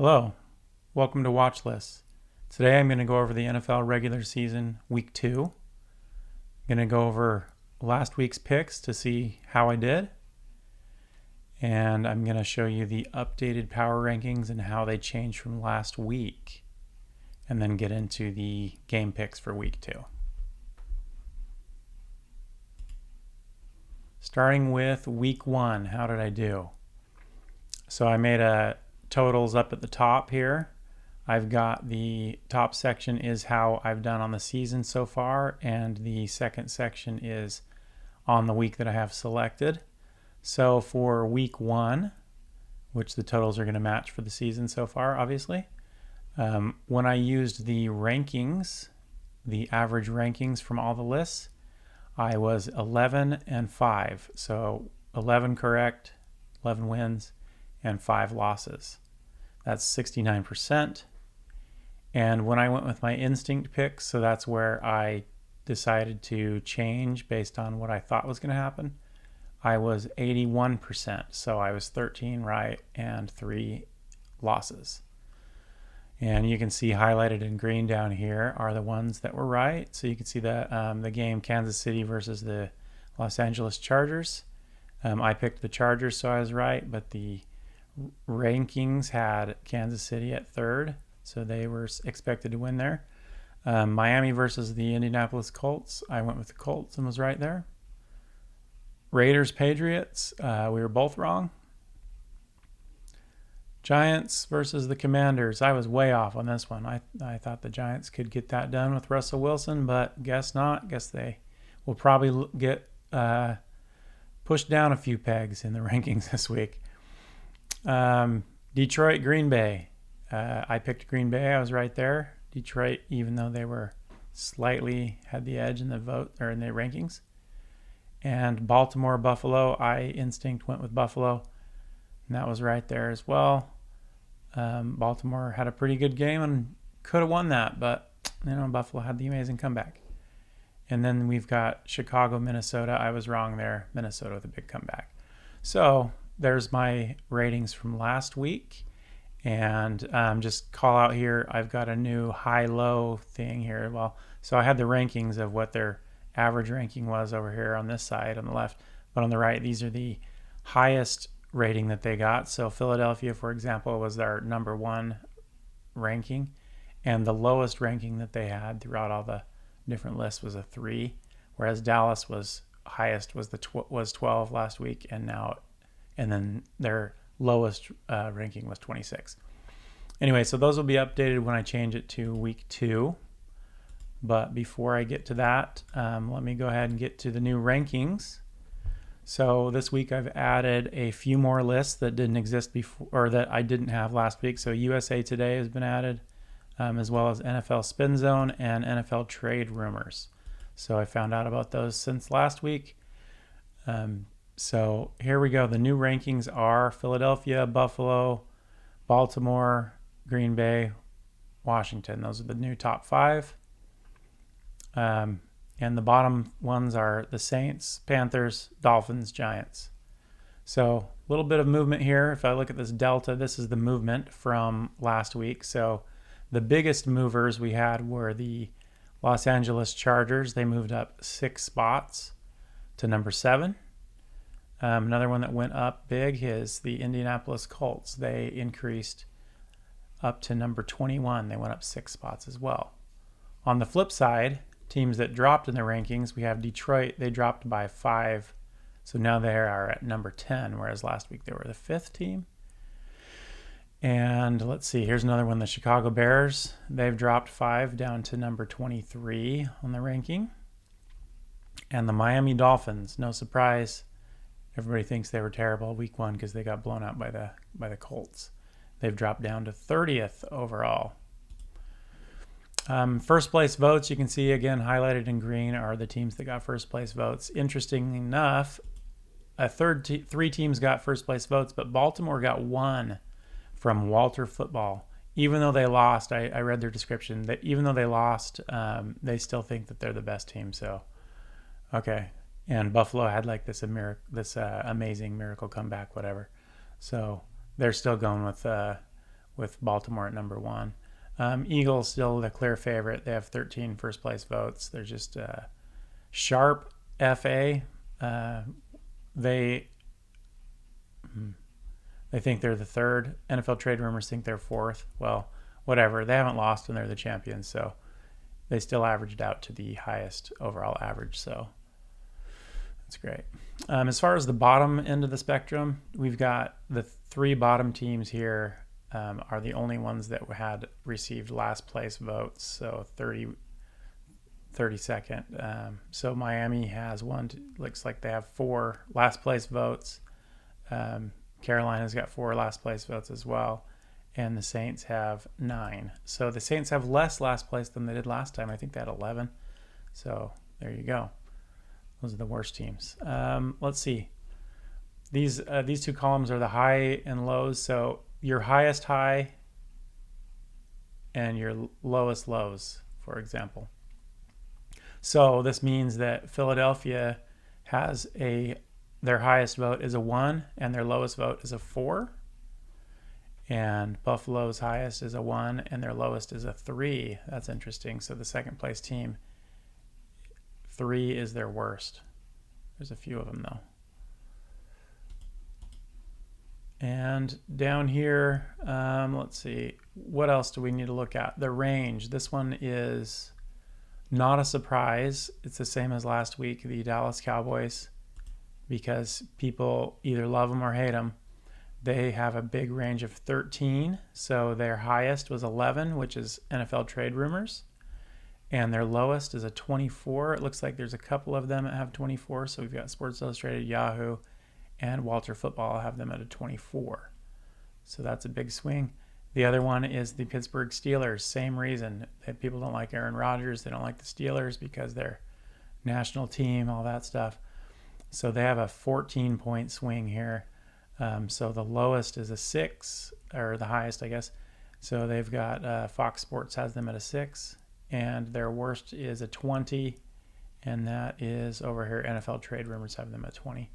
Hello, welcome to Watch List. Today I'm going to go over the NFL regular season week 2. I'm going to go over last week's picks to see how I did. And I'm going to show you the updated power rankings and how they changed from last week. And then get into the game picks for week 2. Starting with week 1, how did I do? So I made a totals up at the top here. I've got the top section is how I've done on the season so far, and the second section is on the week that I have selected. So for week 1, which the totals are going to match for the season so far, obviously, when I used the rankings, the average rankings from all the lists, I was 11-5. So 11 correct, 11 wins, and 5 losses. That's 69%. And when I went with my instinct picks, so that's where I decided to change based on what I thought was going to happen, I was 81%. So I was 13 right and 3 losses. And you can see highlighted in green down here are the ones that were right. So you can see that the game Kansas City versus the Los Angeles Chargers. I picked the Chargers, so I was right, but the rankings had Kansas City at 3rd, so they were expected to win there. Miami versus the Indianapolis Colts, I went with the Colts and was right there. Raiders Patriots, we were both wrong. Giants versus the Commanders, I was way off on this one. I thought the Giants could get that done with Russell Wilson, but guess not. Guess they will probably get pushed down a few pegs in the rankings this week. Detroit, Green Bay. I picked Green Bay. I was right there. Detroit, even though they were slightly had the edge in the vote or in the rankings. And Baltimore, Buffalo. I instinct went with Buffalo, and that was right there as well. Baltimore had a pretty good game and could have won that, but Buffalo had the amazing comeback. And then we've got Chicago, Minnesota. I was wrong there. Minnesota with a big comeback. So there's my ratings from last week. And just call out here, I've got a new high-low thing here. Well, so I had the rankings of what their average ranking was over here on this side on the left. But on the right, these are the highest rating that they got. So Philadelphia, for example, was their number 1 ranking. And the lowest ranking that they had throughout all the different lists was a 3. Whereas Dallas was highest was 12 last week, and then their lowest ranking was 26. Anyway, so those will be updated when I change it to week 2. But before I get to that, let me go ahead and get to the new rankings. So this week I've added a few more lists that didn't exist before, or that I didn't have last week. So USA Today has been added, as well as NFL Spin Zone and NFL Trade Rumors. So I found out about those since last week. So here we go. The new rankings are Philadelphia, Buffalo, Baltimore, Green Bay, Washington. Those are the new top 5. And the bottom ones are the Saints, Panthers, Dolphins, Giants. So a little bit of movement here. If I look at this delta, this is the movement from last week. So the biggest movers we had were the Los Angeles Chargers. They moved up 6 spots to number 7. Another one that went up big is the Indianapolis Colts. They increased up to number 21. They went up 6 spots as well. On the flip side, teams that dropped in the rankings, we have Detroit. They dropped by 5. So now they are at number 10, whereas last week they were the 5th team. And let's see, here's another one, the Chicago Bears. They've dropped 5 down to number 23 on the ranking. And the Miami Dolphins, no surprise, everybody thinks they were terrible week 1 because they got blown out by the Colts. They've dropped down to 30th overall. First place votes, you can see again highlighted in green are the teams that got first place votes. Interestingly enough, 3 teams got first place votes, but Baltimore got 1 from Walter Football. Even though they lost, I read their description, that even though they lost, they still think that they're the best team. So, okay. And Buffalo had like this amazing miracle comeback, whatever. So they're still going with with Baltimore at number 1. Eagles still the clear favorite. They have 13 first place votes. They're just Sharp FA. They think they're the third. NFL Trade Rumors think they're fourth. Well, whatever. They haven't lost and they're the champions, so they still averaged out to the highest overall average. So that's great. As far as the bottom end of the spectrum, we've got the 3 bottom teams here are the only ones that had received last place votes. So 32nd. So Miami has looks like they have 4 last place votes. Carolina's got 4 last place votes as well. And the Saints have 9. So the Saints have less last place than they did last time. I think they had 11. So there you go. Those are the worst teams. Let's see. These 2 columns are the high and lows. So your highest high and your lowest lows, for example. So this means that Philadelphia has their highest vote is a 1 and their lowest vote is a 4. And Buffalo's highest is a 1 and their lowest is a 3. That's interesting. So the second place team, 3 is their worst. There's a few of them though. And down here, let's see, what else do we need to look at? The range. This one is not a surprise. It's the same as last week, the Dallas Cowboys, because people either love them or hate them. They have a big range of 13. So their highest was 11, which is NFL Trade Rumors. And their lowest is a 24. It looks like there's a couple of them that have 24. So we've got Sports Illustrated, Yahoo, and Walter Football have them at a 24. So that's a big swing. The other one is the Pittsburgh Steelers. Same reason that people don't like Aaron Rodgers. They don't like the Steelers because they're national team, all that stuff. So they have a 14-point swing here. So the lowest is a 6, or the highest, I guess. So they've got Fox Sports has them at a 6, and their worst is a 20, and that is over here. NFL Trade Rumors have them at 20.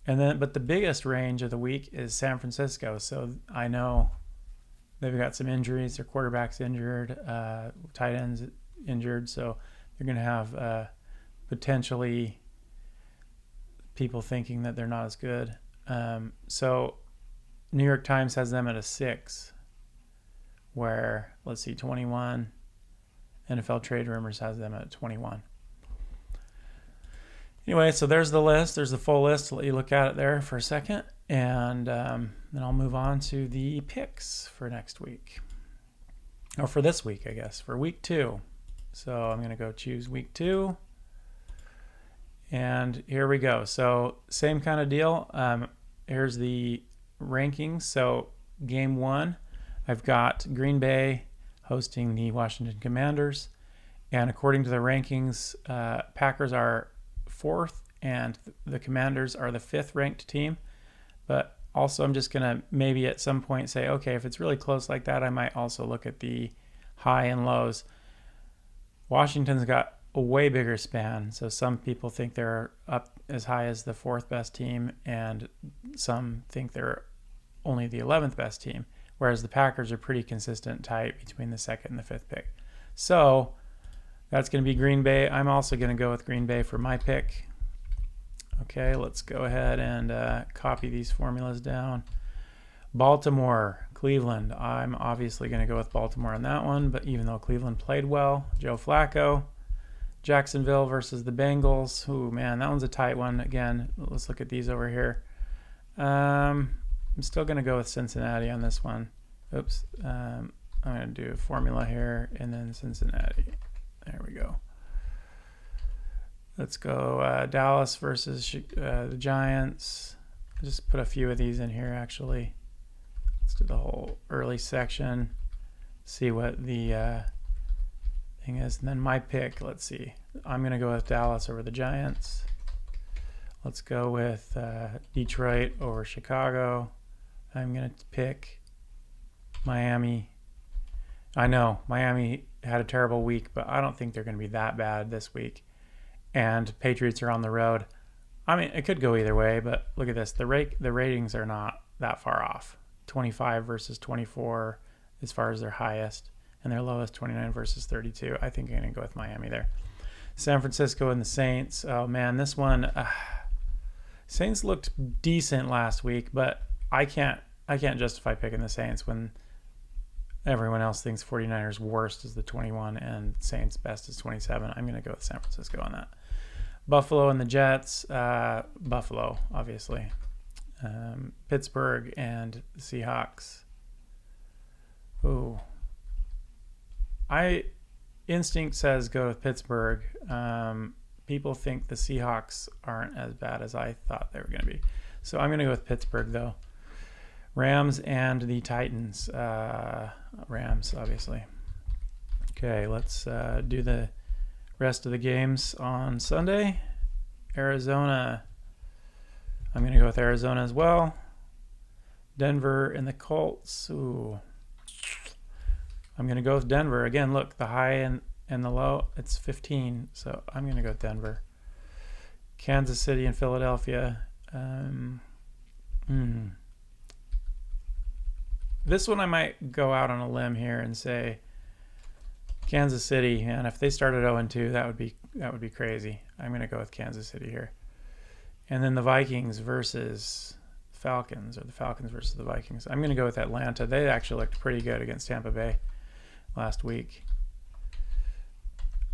But the biggest range of the week is San Francisco. So I know they've got some injuries. Their quarterback's injured, tight ends injured. So they're going to have potentially people thinking that they're not as good. So New York Times has them at a 6, where, let's see, 21. NFL Trade Rumors has them at 21. Anyway, so there's the list. There's the full list. I'll let you look at it there for a second. And then I'll move on to the picks for next week. Or for this week, I guess, for week 2. So I'm going to go choose week 2. And here we go. So same kind of deal. Here's the rankings. So game 1, I've got Green Bay hosting the Washington Commanders. And according to the rankings, Packers are 4th and the Commanders are the 5th ranked team. But also I'm just going to maybe at some point say, okay, if it's really close like that, I might also look at the high and lows. Washington's got a way bigger span. So some people think they're up as high as the 4th best team, and some think they're only the 11th best team, whereas the Packers are pretty consistent, tight between the 2nd and the 5th pick. So that's going to be Green Bay. I'm also going to go with Green Bay for my pick. Okay, let's go ahead and copy these formulas down. Baltimore, Cleveland. I'm obviously going to go with Baltimore on that one, but even though Cleveland played well, Joe Flacco. Jacksonville versus the Bengals. Ooh, man, that one's a tight one. Again, let's look at these over here. I'm still going to go with Cincinnati on this one. Oops. I'm going to do a formula here and then Cincinnati. There we go. Let's go Dallas versus the Giants. I'll just put a few of these in here, actually. Let's do the whole early section. See what the thing is. And then my pick, let's see. I'm going to go with Dallas over the Giants. Let's go with Detroit over Chicago. I'm going to pick Miami. I know Miami had a terrible week, but I don't think they're going to be that bad this week. And Patriots are on the road. I mean, it could go either way, but look at this. The ratings are not that far off. 25 versus 24 as far as their highest, and their lowest 29 versus 32. I think I'm going to go with Miami there. San Francisco and the Saints. Oh man, this one, Saints looked decent last week, but I can't justify picking the Saints when everyone else thinks 49ers worst is the 21 and Saints best is 27. I'm going to go with San Francisco on that. Buffalo and the Jets. Buffalo, obviously. Pittsburgh and the Seahawks. Ooh. Instinct says go with Pittsburgh. People think the Seahawks aren't as bad as I thought they were going to be. So I'm going to go with Pittsburgh, though. Rams and the Titans. Rams, obviously. Okay, let's do the rest of the games on Sunday. Arizona. I'm going to go with Arizona as well. Denver and the Colts. Ooh. I'm going to go with Denver. Again, look, the high and the low, it's 15. So I'm going to go with Denver. Kansas City and Philadelphia. This one I might go out on a limb here and say Kansas City. And if they started 0-2, that would be crazy. I'm going to go with Kansas City here. And then the Vikings versus Falcons, or the Falcons versus the Vikings. I'm going to go with Atlanta. They actually looked pretty good against Tampa Bay last week.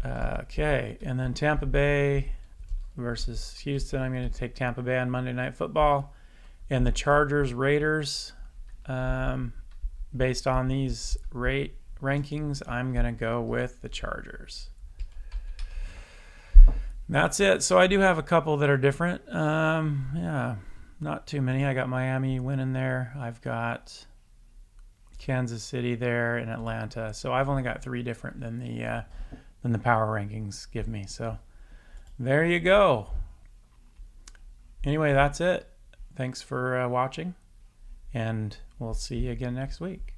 Okay, and then Tampa Bay versus Houston. I'm going to take Tampa Bay on Monday Night Football. And the Chargers Raiders, based on these rankings, I'm going to go with the Chargers. That's it. So I do have a couple that are different. Yeah, not too many. I got Miami winning there. I've got Kansas City there and Atlanta. So I've only got 3 different than the power rankings give me. So there you go. Anyway, that's it. Thanks for watching, and we'll see you again next week.